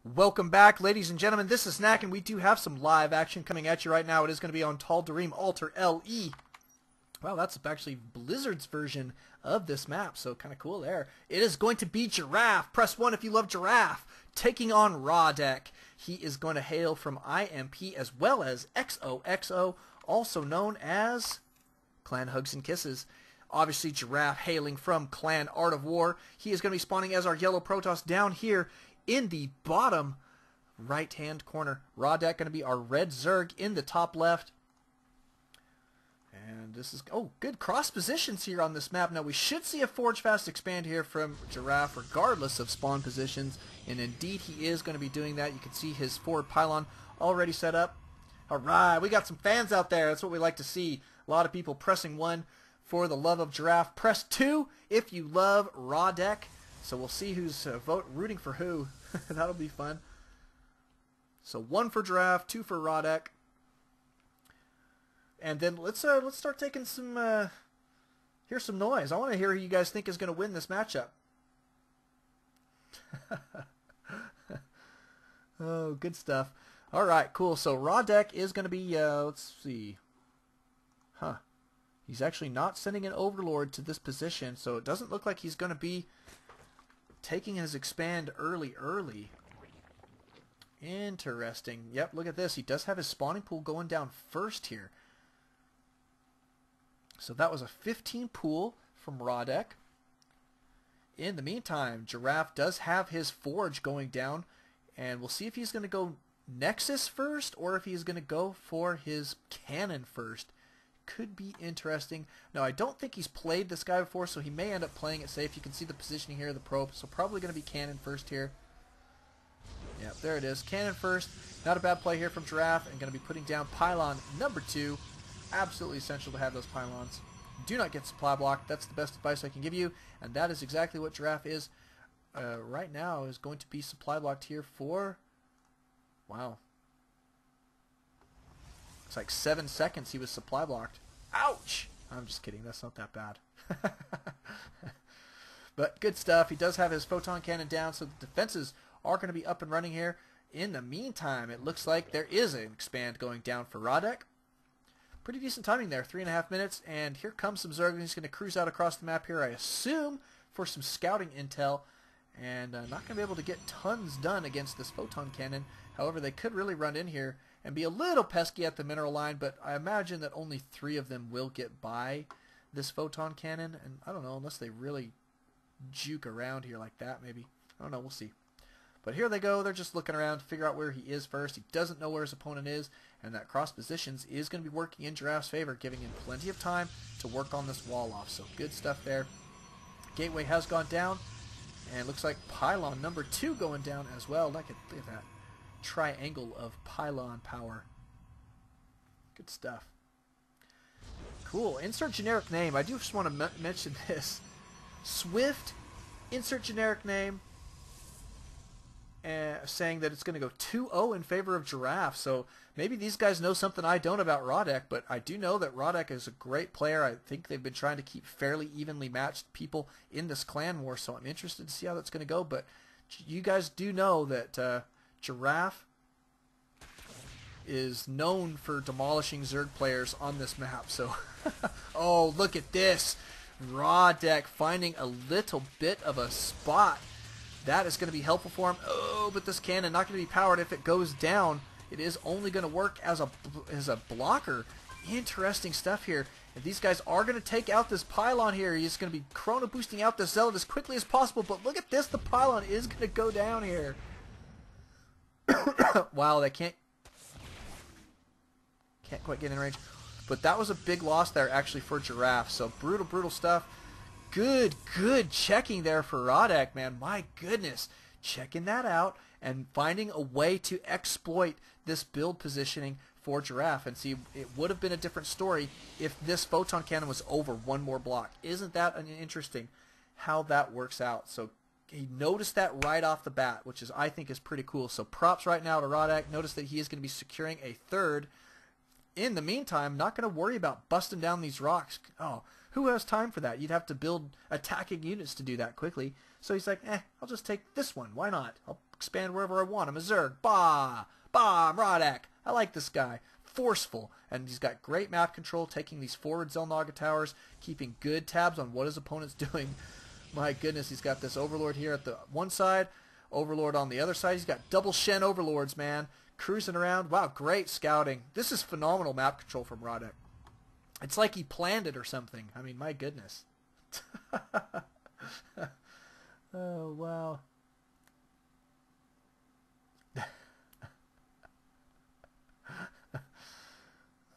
Welcome back, ladies and gentlemen. This is Knack, and we do have some live action coming at you right now. It is going to be on Tal'Darim Alter LE. Wow, that's actually Blizzard's version of this map, so kind of cool there. It is going to be Giraffe. Press 1 if you love Giraffe. Taking on AoWGiraffe. He is going to hail from IMP as well as XoXo, also known as Clan Hugs and Kisses. Obviously, Giraffe hailing from Clan Art of War. He is going to be spawning as our yellow Protoss down here in the bottom right-hand corner. AoWGiraffe going to be our red Zerg in the top left. And this is, oh, good cross positions here on this map. Now, we should see a Forge Fast expand here from Giraffe regardless of spawn positions. And indeed, he is going to be doing that. You can see his forward pylon already set up. All right, we got some fans out there. That's what we like to see. A lot of people pressing 1 for the love of Giraffe. Press 2 if you love AoWGiraffe. So we'll see who's rooting for who. That'll be fun. So 1 for Giraffe, 2 for AoWGiraffe. And then let's start taking some hear some noise. I want to hear who you guys think is going to win this matchup. Oh, good stuff. All right, cool. So AoWGiraffe is going to be let's see. Huh. He's actually not sending an Overlord to this position, so it doesn't look like he's going to be taking his expand early. Interesting. Yep, look at this. He does have his spawning pool going down first here. So that was a 15 pool from AoWGiraffe. In the meantime, Giraffe does have his Forge going down, and we'll see if he's going to go Nexus first or if he's going to go for his cannon first. Could be interesting. Now, I don't think he's played this guy before, so he may end up playing it safe. You can see the positioning here of the probe, so probably going to be cannon first here. Yep, there it is. Cannon first. Not a bad play here from Giraffe, and going to be putting down pylon number 2. Absolutely essential to have those pylons. Do not get supply block. That's the best advice I can give you, and that is exactly what Giraffe is right now. Is going to be supply blocked here for, wow, it's like 7 seconds he was supply blocked. Ouch! I'm just kidding. That's not that bad. But good stuff. He does have his photon cannon down, so the defenses are going to be up and running here. In the meantime, it looks like there is an expand going down for AoWGiraffe. Pretty decent timing there, 3.5 minutes, and here comes some Zerg. He's going to cruise out across the map here, I assume, for some scouting intel, and not going to be able to get tons done against this photon cannon. However, they could really run in here and be a little pesky at the mineral line, but I imagine that only 3 of them will get by this photon cannon, and I don't know, unless they really juke around here like that, maybe. I don't know, we'll see. But here they go. They're just looking around to figure out where he is first. He doesn't know where his opponent is, and that cross positions is going to be working in Giraffe's favor, giving him plenty of time to work on this wall off. So good stuff there. Gateway has gone down, and looks like pylon number 2 going down as well. Look at that triangle of pylon power. Good stuff. Cool. Insert generic name. I do just want to mention this. Swift, insert generic name. Saying that it's going to go 2-0 in favor of Giraffe. So maybe these guys know something I don't about AoWGiraffe, but I do know that AoWGiraffe is a great player. I think they've been trying to keep fairly evenly matched people in this clan war, so I'm interested to see how that's going to go. But you guys do know that Giraffe is known for demolishing Zerg players on this map. So, oh, look at this. AoWGiraffe finding a little bit of a spot. That is going to be helpful for him. Oh, but this cannon not going to be powered if it goes down. It is only going to work as a blocker. Interesting stuff here. If these guys are going to take out this pylon here, he's going to be chrono boosting out the zealot as quickly as possible. But look at this. The pylon is going to go down here. Wow, they can't quite get in range. But that was a big loss there actually for Giraffe. So brutal stuff. Good checking there for AoWGiraffe, man. My goodness. Checking that out and finding a way to exploit this build positioning for Giraffe. And see, it would have been a different story if this photon cannon was over 1 more block. Isn't that interesting how that works out? So he noticed that right off the bat, which is I think is pretty cool. So props right now to AoWGiraffe. Notice that he is going to be securing a 3rd. In the meantime, not going to worry about busting down these rocks. Oh, who has time for that? You'd have to build attacking units to do that quickly. So he's like, I'll just take this one. Why not? I'll expand wherever I want. I'm a Zerg. Bah! Bah! I'm iMpRahdeK. I like this guy. Forceful. And he's got great map control, taking these forward Xel'Naga towers, keeping good tabs on what his opponent's doing. My goodness, he's got this Overlord here at the one side, Overlord on the other side. He's got double Shen Overlords, man. Cruising around. Wow, great scouting. This is phenomenal map control from iMpRahdeK. It's like he planned it or something. I mean, my goodness. Oh, wow.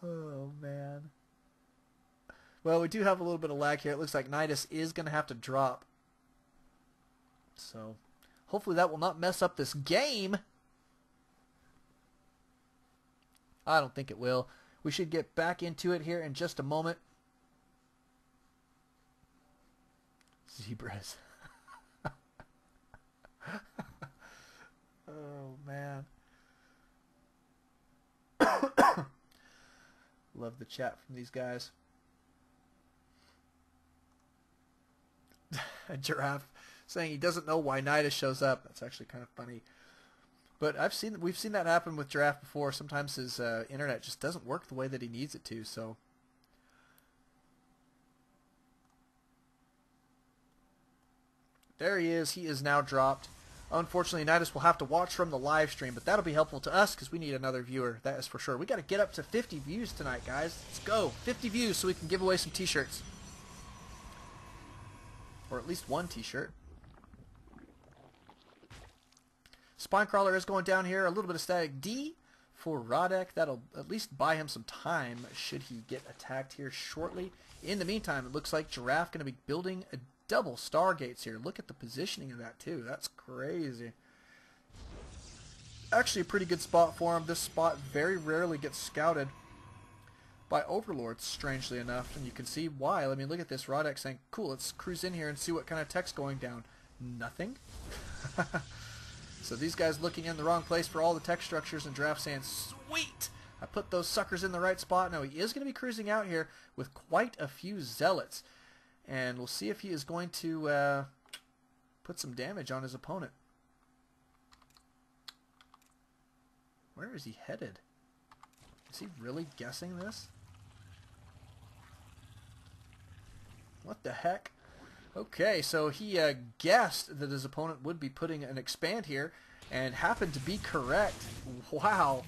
Oh, man. Well, we do have a little bit of lag here. It looks like Nidus is going to have to drop. So, hopefully that will not mess up this game. I don't think it will. We should get back into it here in just a moment. Zebras. Oh, man. Love the chat from these guys. Giraffe saying he doesn't know why Nidus shows up. That's actually kind of funny. But we've seen that happen with Giraffe before. Sometimes his internet just doesn't work the way that he needs it to. So there he is. He is now dropped. Unfortunately, Nidus will have to watch from the live stream, but that'll be helpful to us because we need another viewer. That is for sure. We got to get up to 50 views tonight, guys. Let's go. 50 views so we can give away some t-shirts. Or at least one t-shirt. Spinecrawler is going down here. A little bit of static D for iMpRahdeK. That'll at least buy him some time should he get attacked here shortly. In the meantime, it looks like Giraffe going to be building a double Stargates here. Look at the positioning of that too. That's crazy. Actually a pretty good spot for him. This spot very rarely gets scouted by Overlords, strangely enough, and you can see why. I mean, look at this. iMpRahdeK saying, cool, let's cruise in here and see what kind of tech's going down. Nothing. So these guys looking in the wrong place for all the tech structures, and Giraffe saying, sweet, I put those suckers in the right spot. Now he is going to be cruising out here with quite a few Zealots, and we'll see if he is going to put some damage on his opponent. Where is he headed? Is he really guessing this? What the heck? Okay, so he guessed that his opponent would be putting an expand here and happened to be correct. Wow.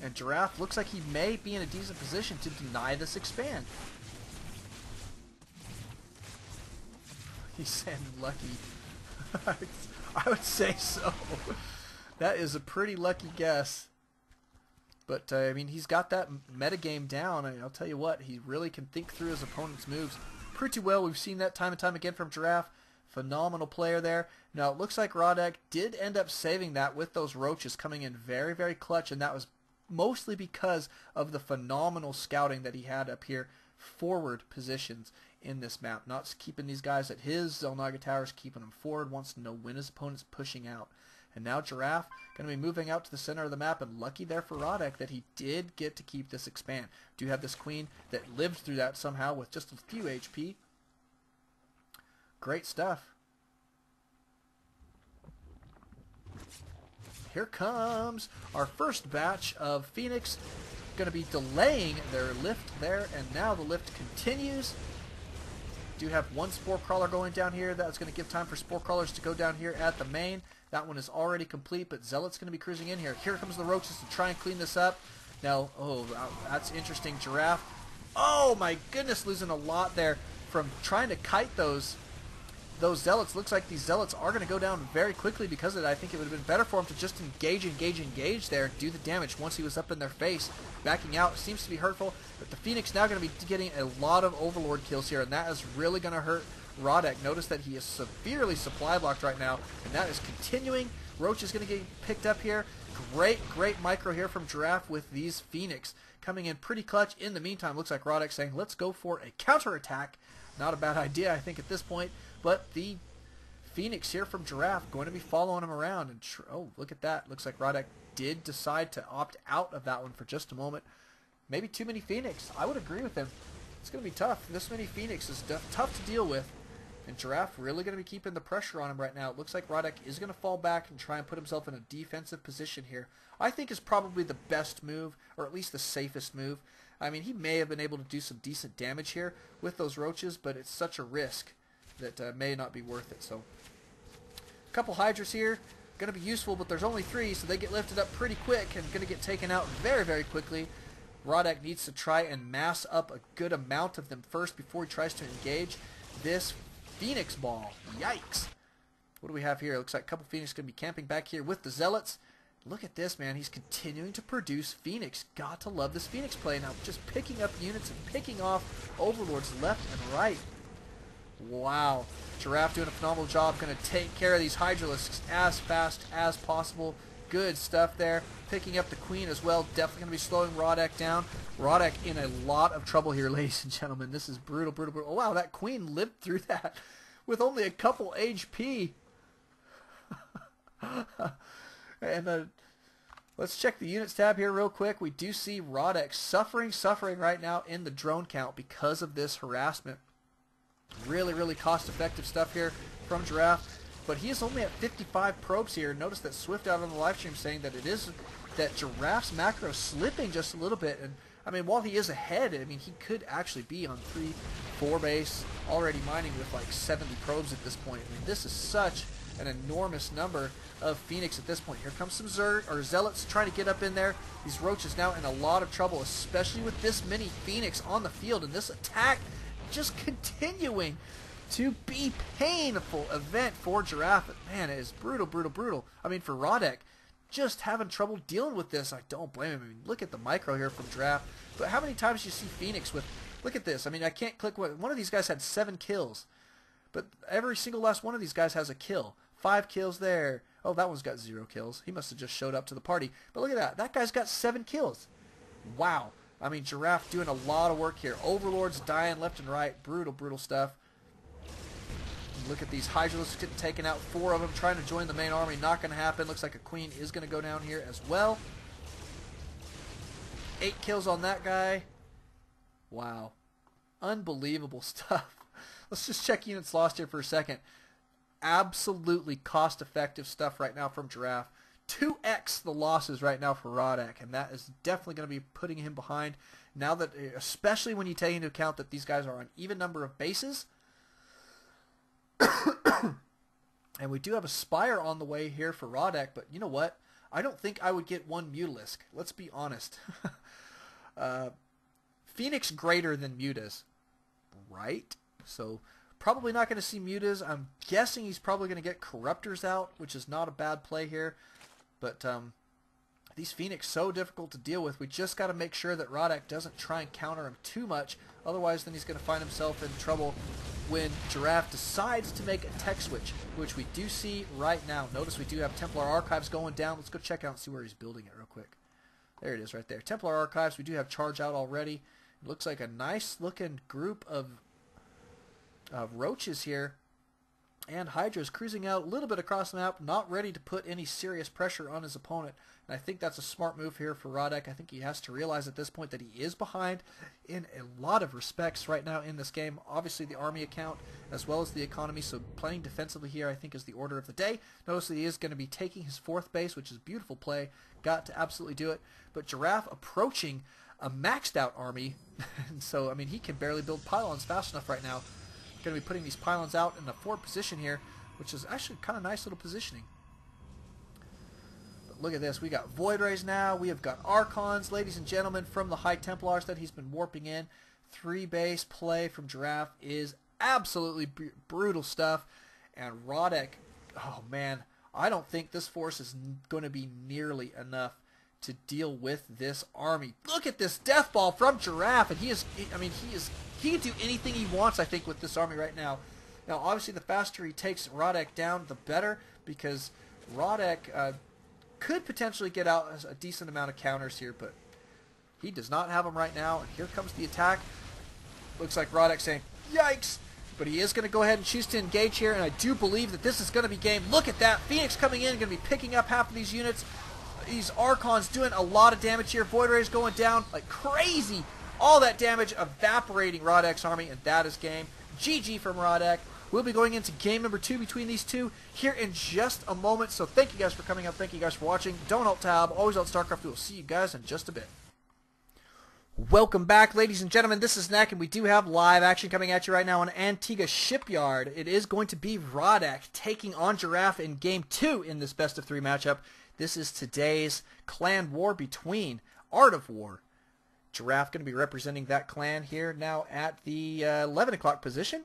And Giraffe looks like he may be in a decent position to deny this expand. He's saying lucky. I would say so. That is a pretty lucky guess. But, I mean, he's got that metagame down. I mean, I'll tell you what, he really can think through his opponent's moves pretty well. We've seen that time and time again from Giraffe. Phenomenal player there. Now, it looks like iMpRahdeK did end up saving that with those roaches coming in very, very clutch, and that was mostly because of the phenomenal scouting that he had up here, forward positions in this map. Not keeping these guys at his Xel'Naga towers, keeping them forward, wants to know when his opponent's pushing out. And now Giraffe going to be moving out to the center of the map, and lucky there for iMpRahdeK that he did get to keep this expand. Do have this queen that lived through that somehow with just a few HP. Great stuff. Here comes our first batch of Phoenix. Going to be delaying their lift there, and now the lift continues. Do have one Spore Crawler going down here. That's going to give time for Spore Crawlers to go down here at the main. That one is already complete, but Zealot's going to be cruising in here. Here comes the roaches to try and clean this up. Now, oh, that's interesting. Giraffe. Oh, my goodness, losing a lot there from trying to kite those Zealots. Looks like these Zealots are going to go down very quickly because of it. I think it would have been better for him to just engage there and do the damage once he was up in their face. Backing out seems to be hurtful, but the Phoenix now going to be getting a lot of Overlord kills here, and that is really going to hurt iMpRahdeK. Notice that he is severely supply blocked right now, and that is continuing. Roach is going to get picked up here. Great micro here from Giraffe with these Phoenix coming in pretty clutch. In the meantime, looks like iMpRahdeK saying, let's go for a counterattack. Not a bad idea, I think, at this point. But the Phoenix here from Giraffe going to be following him around. And oh, look at that. Looks like iMpRahdeK did decide to opt out of that one for just a moment. Maybe too many Phoenix. I would agree with him. It's going to be tough. This many Phoenix is tough to deal with. And Giraffe really going to be keeping the pressure on him right now. It looks like AoWGiraffe is going to fall back and try and put himself in a defensive position here. I think is probably the best move, or at least the safest move. I mean, he may have been able to do some decent damage here with those roaches, but it's such a risk that may not be worth it. So, a couple Hydras here, going to be useful, but there's only 3, so they get lifted up pretty quick and going to get taken out very, very quickly. AoWGiraffe needs to try and mass up a good amount of them first before he tries to engage this Phoenix ball. Yikes. What do we have here? Looks like a couple Phoenix going to be camping back here with the Zealots. Look at this, man. He's continuing to produce Phoenix. Got to love this Phoenix play. Now just picking up units and picking off Overlords left and right. Wow. Giraffe doing a phenomenal job. Going to take care of these Hydralisks as fast as possible. Good stuff there. Picking up the Queen as well. Definitely going to be slowing AoWGiraffe down. AoWGiraffe in a lot of trouble here, ladies and gentlemen. This is brutal, brutal, brutal. Oh, wow. That Queen lived through that with only a couple HP. And let's check the units tab here real quick. We do see AoWGiraffe suffering right now in the drone count because of this harassment. Really, really cost-effective stuff here from Giraffe. But he is only at 55 probes here. Notice that Swift out on the live stream saying that Giraffe's macro slipping just a little bit. And I mean, while he is ahead, I mean, he could actually be on 3-4 base, already mining with like 70 probes at this point. I mean, this is such an enormous number of Phoenix at this point. Here comes some Zealots trying to get up in there. These Roaches now in a lot of trouble, especially with this many Phoenix on the field, and this attack just continuing to be painful event for Giraffe. Man, it is brutal, brutal, brutal. I mean, for AoWGiraffe, just having trouble dealing with this. I don't blame him. I mean, look at the micro here from Giraffe. But how many times do you see Phoenix with, look at this. I mean, I can't click one of these guys had 7 kills. But every single last one of these guys has a kill. 5 kills there. Oh, that one's got 0 kills. He must have just showed up to the party. But look at that. That guy's got 7 kills. Wow. I mean, Giraffe doing a lot of work here. Overlords dying left and right. Brutal, brutal stuff. Look at these Hydralisks getting taken out. 4 of them trying to join the main army. Not going to happen. Looks like a Queen is going to go down here as well. 8 kills on that guy. Wow. Unbelievable stuff. Let's just check units lost here for a second. Absolutely cost-effective stuff right now from Giraffe. 2x the losses right now for AoWGiraffe, and that is definitely going to be putting him behind. Now that, especially when you take into account that these guys are on even number of bases. And we do have a Spire on the way here for AoWGiraffe, but you know what? I don't think I would get 1 Mutalisk. Let's be honest. Phoenix greater than Mutas, right? So probably not going to see Mutas. I'm guessing he's probably going to get Corruptors out, which is not a bad play here. But these Phoenix so difficult to deal with. We just got to make sure that AoWGiraffe doesn't try and counter him too much. Otherwise, then he's going to find himself in trouble when Giraffe decides to make a tech switch, which we do see right now. Notice we do have Templar Archives going down. Let's go check out and see where he's building it real quick. There it is right there. Templar Archives. We do have Charge out already. It looks like a nice looking group of Roaches here. And Hydra's cruising out a little bit across the map, not ready to put any serious pressure on his opponent. And I think that's a smart move here for AoWGiraffe. I think he has to realize at this point that he is behind in a lot of respects right now in this game. Obviously the army account as well as the economy, so playing defensively here I think is the order of the day. Notice that he is going to be taking his 4th base, which is a beautiful play. Got to absolutely do it. But Giraffe approaching a maxed out army, and so I mean he can barely build pylons fast enough right now. Going to be putting these pylons out in the forward position here, which is actually kind of nice little positioning. But look at this. We got Void Rays now. We have got Archons, ladies and gentlemen, from the High Templars that he's been warping in. 3 base play from Giraffe is absolutely brutal stuff. And AoWGiraffe, oh man, I don't think this force is going to be nearly enough to deal with this army. Look at this death ball from Giraffe, and he can do anything he wants, I think, with this army right now. Now, obviously, the faster he takes AoWGiraffe down, the better, because AoWGiraffe could potentially get out a decent amount of counters here, but he does not have them right now. And here comes the attack. Looks like AoWGiraffe saying, yikes! But he is going to go ahead and choose to engage here, and I do believe that this is going to be game. Look at that! Phoenix coming in, going to be picking up half of these units. These Archons doing a lot of damage here. Void Rays going down like crazy. All that damage evaporating AoWGiрафFe's army, and that is game. GG from AoWGiraffe. We'll be going into game number 2 between these two here in just a moment. So thank you guys for coming up. Thank you guys for watching. Don't alt-tab. Always alt-Starcraft. We will see you guys in just a bit. Welcome back, ladies and gentlemen. This is Neck, and we do have live action coming at you right now on Antigua Shipyard. It is going to be AoWGiraffe taking on Giraffe in Game 2 in this best of 3 matchup. This is today's clan war between Art of War. Giraffe going to be representing that clan here now at the 11 o'clock position,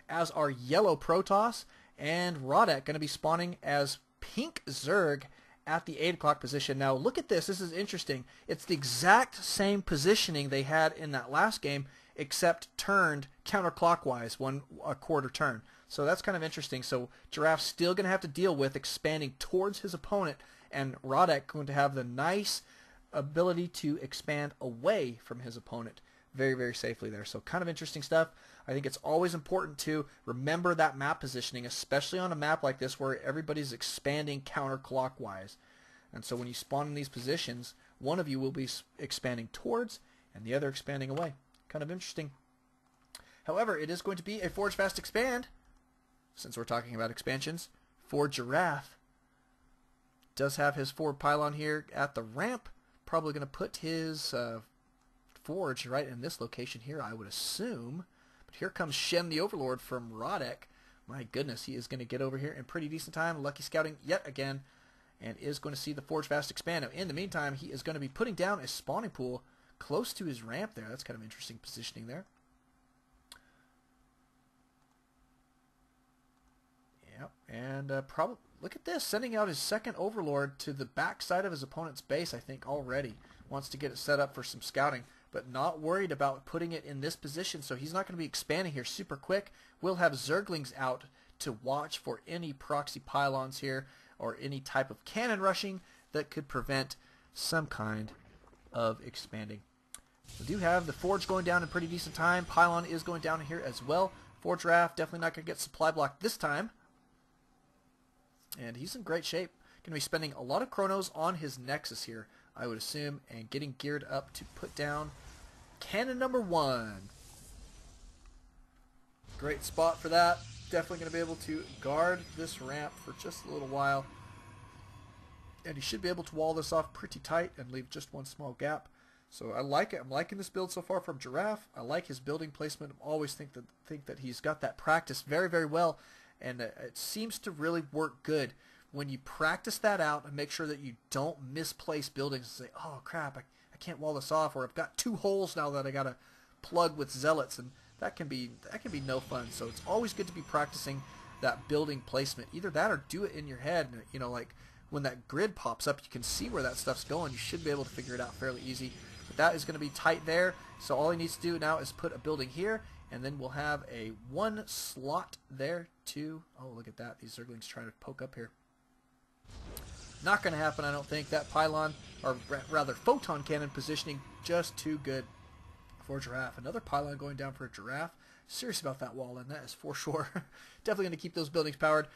as our yellow Protoss, and AoWGiraffe going to be spawning as pink Zerg at the 8 o'clock position. Now look at this. This is interesting. It's the exact same positioning they had in that last game, except turned counterclockwise a quarter turn. So that's kind of interesting. So Giraffe's still going to have to deal with expanding towards his opponent, and AoWGiraffe going to have the nice ability to expand away from his opponent very, very safely there. So kind of interesting stuff. I think it's always important to remember that map positioning, especially on a map like this where everybody's expanding counterclockwise. And so when you spawn in these positions, one of you will be expanding towards and the other expanding away. Kind of interesting. However, it is going to be a Forge Fast Expand, since we're talking about expansions, for Giraffe. Does have his forward pylon here at the ramp. Probably going to put his forge right in this location here, I would assume. But here comes Shen the Overlord from AoWGiraffe. My goodness, he is going to get over here in pretty decent time. Lucky scouting yet again, and is going to see the Forge Fast expand. Now, in the meantime, he is going to be putting down a spawning pool close to his ramp there. That's kind of interesting positioning there. Yep, and probably look at this, sending out his second Overlord to the backside of his opponent's base. I think already wants to get it set up for some scouting, but not worried about putting it in this position, so he's not going to be expanding here super quick. We'll have Zerglings out to watch for any proxy pylons here or any type of cannon rushing that could prevent some kind of expanding. We do have the Forge going down in pretty decent time. Pylon is going down here as well. Forge Raft definitely not going to get supply blocked this time. And he's in great shape. Going to be spending a lot of chronos on his Nexus here, I would assume, and getting geared up to put down cannon number 1. Great spot for that. Definitely going to be able to guard this ramp for just a little while. And he should be able to wall this off pretty tight and leave just one small gap. So I like it. I'm liking this build so far from Giraffe. I like his building placement. I always think that he's got that practice very, very well. And it seems to really work good when you practice that out and make sure that you don't misplace buildings and say, oh crap, I can't wall this off, or I've got 2 holes now that I got to plug with zealots, and that can be no fun. So it's always good to be practicing that building placement. Either that or do it in your head. You know, like when that grid pops up, you can see where that stuff's going. You should be able to figure it out fairly easy. But that is going to be tight there. So all he needs to do now is put a building here, and then we'll have a 1 slot there to, oh, look at that. These Zerglings trying to poke up here. Not going to happen, I don't think. That pylon, or rather photon cannon positioning, just too good for Giraffe. Another pylon going down for a Giraffe. Serious about that wall, and that is for sure. Definitely going to keep those buildings powered.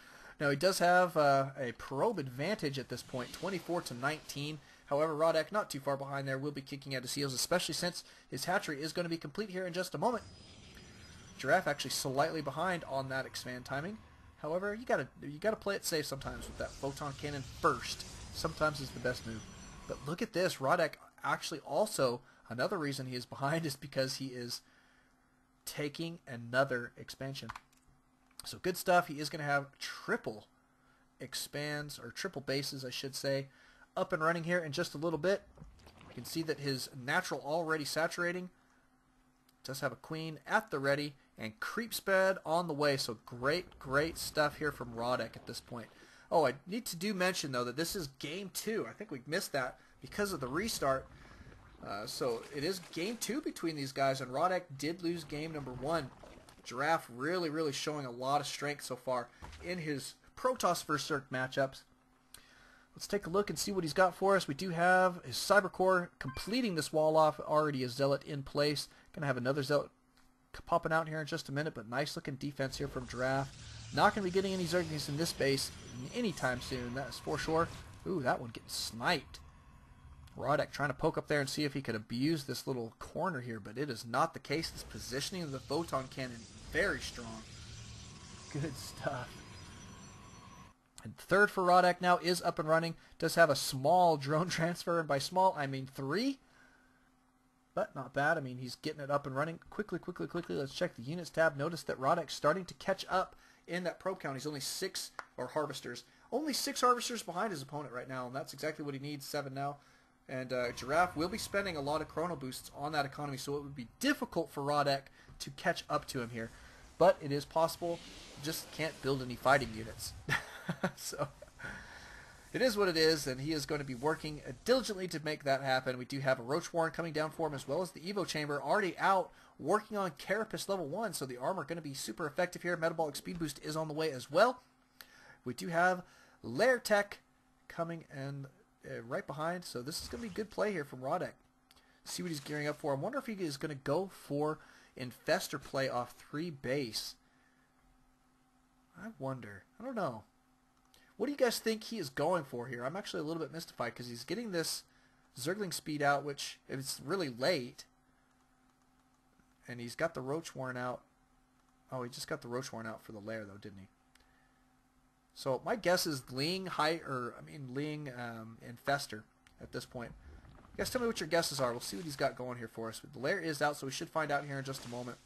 Now, he does have a probe advantage at this point, 24-19. However, AoWGiraffe not too far behind there, will be kicking at his heels, especially since his hatchery is going to be complete here in just a moment. Giraffe actually slightly behind on that expand timing. However, you gotta play it safe sometimes with that photon cannon first. Sometimes is the best move. But look at this, AoWGiraffe actually also, another reason he is behind is because he is taking another expansion. So good stuff. He is going to have triple expands, or triple bases I should say, up and running here in just a little bit. You can see that his natural already saturating. Does have a queen at the ready, and creep sped on the way. So great stuff here from AoWGiraffe at this point. Oh, I need to mention though that this is game 2. I think we missed that because of the restart. So it is game 2 between these guys, and AoWGiraffe did lose game number 1. Giraffe really showing a lot of strength so far in his Protoss vs. Zerg matchups. Let's take a look and see what he's got for us. We do have his Cyber Core completing this wall off. Already a Zealot in place. Going to have another Zealot popping out here in just a minute, but nice looking defense here from Giraffe. Not going to be getting any Zerglings in this base anytime soon, that is for sure. Ooh, that one getting sniped. AoWGiraffe trying to poke up there and see if he could abuse this little corner here, but it is not the case. This positioning of the photon cannon, very strong. Good stuff. And third for AoWGiraffe now is up and running. Does have a small drone transfer, and by small I mean 3. But not bad. I mean, he's getting it up and running. Quickly. Let's check the units tab. Notice that AoWGiraffe's starting to catch up in that probe count. He's only 6 harvesters. Only 6 harvesters behind his opponent right now, and that's exactly what he needs. 7 now. And Giraffe will be spending a lot of chrono boosts on that economy, so it would be difficult for AoWGiraffe to catch up to him here. But it is possible. Just can't build any fighting units. So it is what it is, and he is going to be working diligently to make that happen. We do have a Roach Warren coming down for him, as well as the Evo Chamber already out working on Carapace level 1, so the armor going to be super effective here. Metabolic Speed Boost is on the way as well. We do have Lair Tech coming and right behind, so this is going to be good play here from AoWGiraFfe. See what he's gearing up for. I wonder if he is going to go for Infestor play off 3 base. I wonder. I don't know. What do you guys think he is going for here? I'm actually a little bit mystified because he's getting this Zergling speed out, which it's really late. And he's got the Roach Warren out. Oh, he just got the Roach Warren out for the Lair, though, didn't he? So my guess is Ling Infestor at this point. You guys tell me what your guesses are. We'll see what he's got going here for us. But the Lair is out, so we should find out here in just a moment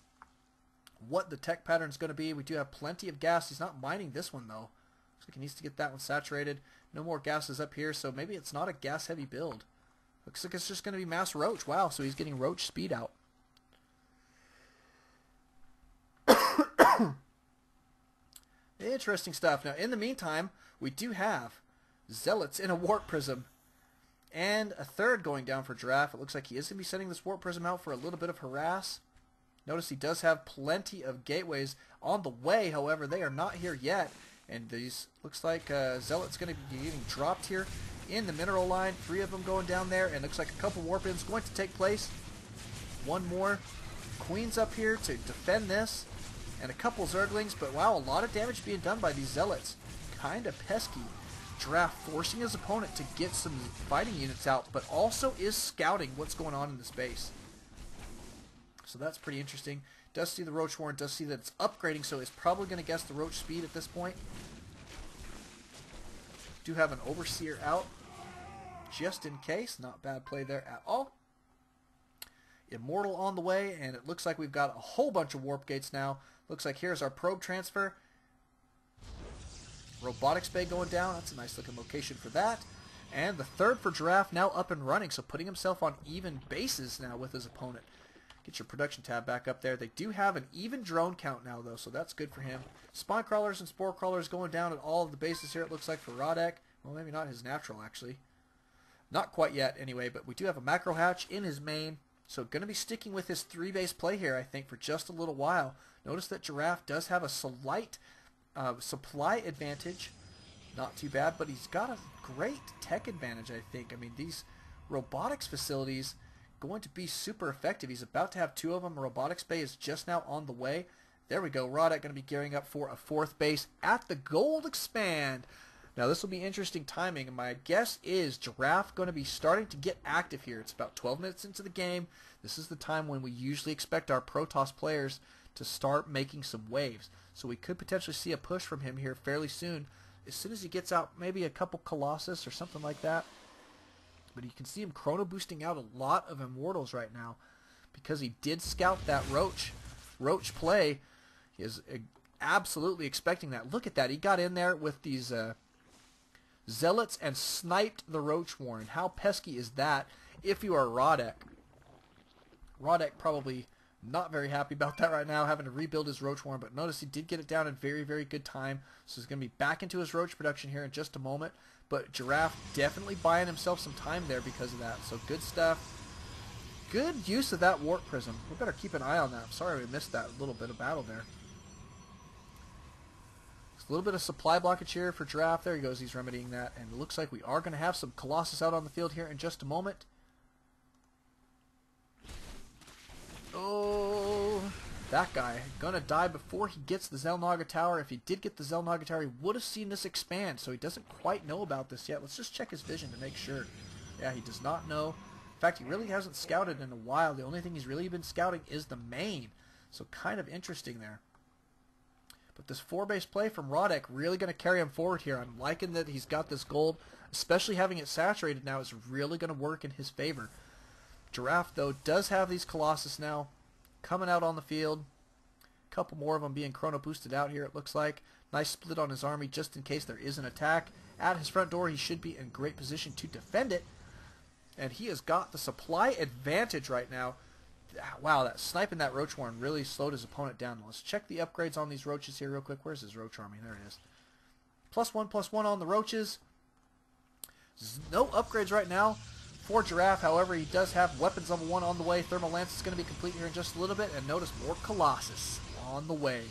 what the tech pattern is going to be. We do have plenty of gas. He's not mining this one, though. Looks like he needs to get that one saturated. No more gases up here, so maybe it's not a gas-heavy build. Looks like it's just going to be mass Roach. Wow, so he's getting Roach speed out. Interesting stuff. Now, in the meantime, we do have Zealots in a Warp Prism. And a third going down for Giraffe. It looks like he is going to be sending this Warp Prism out for a little bit of harass. Notice he does have plenty of gateways on the way. However, they are not here yet. And these looks like Zealot's going to be getting dropped here in the mineral line. 3 of them going down there. And looks like a couple Warp-ins going to take place. 1 more. Queen's up here to defend this. And a couple Zerglings. But wow, a lot of damage being done by these Zealots. Kind of pesky. Giraffe forcing his opponent to get some fighting units out, but also is scouting what's going on in this base. So that's pretty interesting. Does see the Roach Warren, does see that it's upgrading, so it's probably going to guess the Roach speed at this point. Do have an Overseer out, just in case. Not bad play there at all. Immortal on the way, and it looks like we've got a whole bunch of Warp Gates now. Looks like here's our probe transfer. Robotics Bay going down. That's a nice looking location for that. And the third for Giraffe now up and running, so putting himself on even bases now with his opponent. Get your production tab back up there. They do have an even drone count now, though, so that's good for him. Spine Crawlers and Spore Crawlers going down at all of the bases here, it looks like, for AoWGiraFfe. Well, maybe not his natural, actually. Not quite yet, anyway, but we do have a Macro Hatch in his main, so going to be sticking with his 3-base play here, I think, for just a little while. Notice that Giraffe does have a slight supply advantage. Not too bad, but he's got a great tech advantage, I think. I mean, these robotics facilities going to be super effective. He's about to have 2 of them. Robotics Bay is just now on the way. There we go. AoWGiraFfe going to be gearing up for a 4th base at the Gold Expand. Now, this will be interesting timing, and my guess is Giraffe going to be starting to get active here. It's about 12 minutes into the game. This is the time when we usually expect our Protoss players to start making some waves. So we could potentially see a push from him here fairly soon. As soon as he gets out maybe a couple Colossus or something like that. But you can see him chrono boosting out a lot of Immortals right now. Because he did scout that Roach play. He is absolutely expecting that. Look at that. He got in there with these Zealots and sniped the Roach Warren. How pesky is that if you are AoWGiraFfe? AoWGiraFfe probably not very happy about that right now, having to rebuild his Roach Warren, but notice he did get it down in very, very good time, so he's going to be back into his Roach production here in just a moment, but Giraffe definitely buying himself some time there because of that, so good stuff. Good use of that Warp Prism. We better keep an eye on that. I'm sorry we missed that little bit of battle there. A little bit of supply blockage here for Giraffe. There he goes, he's remedying that, and it looks like we are going to have some Colossus out on the field here in just a moment. Oh, that guy gonna die before he gets the Xel'Naga Tower. If he did get the Xel'Naga Tower, he would have seen this expand, so he doesn't quite know about this yet. Let's just check his vision to make sure. Yeah, he does not know. In fact, he really hasn't scouted in a while. The only thing he's really been scouting is the main, so kind of interesting there. But this 4-base play from AoWGiraffe really going to carry him forward here. I'm liking that he's got this gold, especially having it saturated now is really going to work in his favor. Giraffe, though, does have these Colossus now coming out on the field. A couple more of them being chrono boosted out here, it looks like. Nice split on his army just in case there is an attack. At his front door, he should be in great position to defend it. And he has got the supply advantage right now. Wow, that sniping that Roach Warren really slowed his opponent down. Let's check the upgrades on these Roaches here real quick. Where's his Roach Army? There it is. +1/+1 on the Roaches. No upgrades right now for Giraffe. However, he does have weapons level 1 on the way. Thermal Lance is going to be complete here in just a little bit. And notice more Colossus on the way.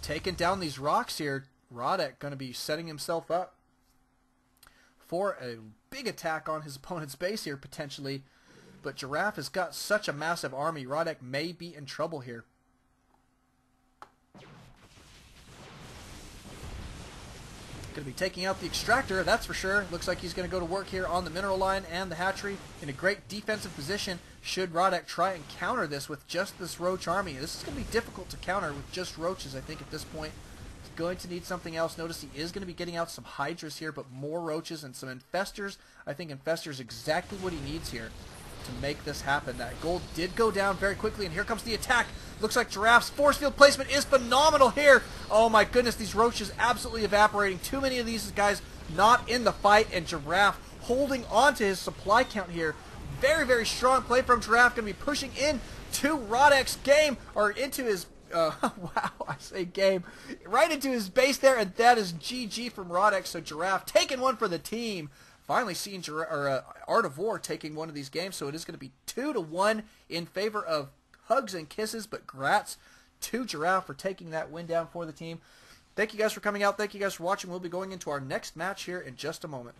Taking down these rocks here, AoWGiraffe going to be setting himself up for a big attack on his opponent's base here, potentially. But Giraffe has got such a massive army, AoWGiraffe may be in trouble here. Going to be taking out the extractor, that's for sure. Looks like he's going to go to work here on the mineral line and the hatchery in a great defensive position. Should AoWGiraffe try and counter this with just this Roach army. This is going to be difficult to counter with just Roaches, I think, at this point. He's going to need something else. Notice he is going to be getting out some Hydras here, but more Roaches and some Infestors. I think Infestors exactly what he needs here to make this happen. That gold did go down very quickly, and here comes the attack. Looks like Giraffe's force field placement is phenomenal here. Oh my goodness, these Roaches absolutely evaporating. Too many of these guys not in the fight, and Giraffe holding on to his supply count here. Very, very strong play from Giraffe. Going to be pushing in to AoWGirafFe's game, or into his, wow, I say game, right into his base there, and that is GG from AoWGiraffe. So Giraffe taking one for the team. Finally seeing Art of War taking one of these games, so it is going to be 2-1 in favor of Hugs and Kisses, but grats to Giraffe for taking that win down for the team. Thank you guys for coming out. Thank you guys for watching. We'll be going into our next match here in just a moment.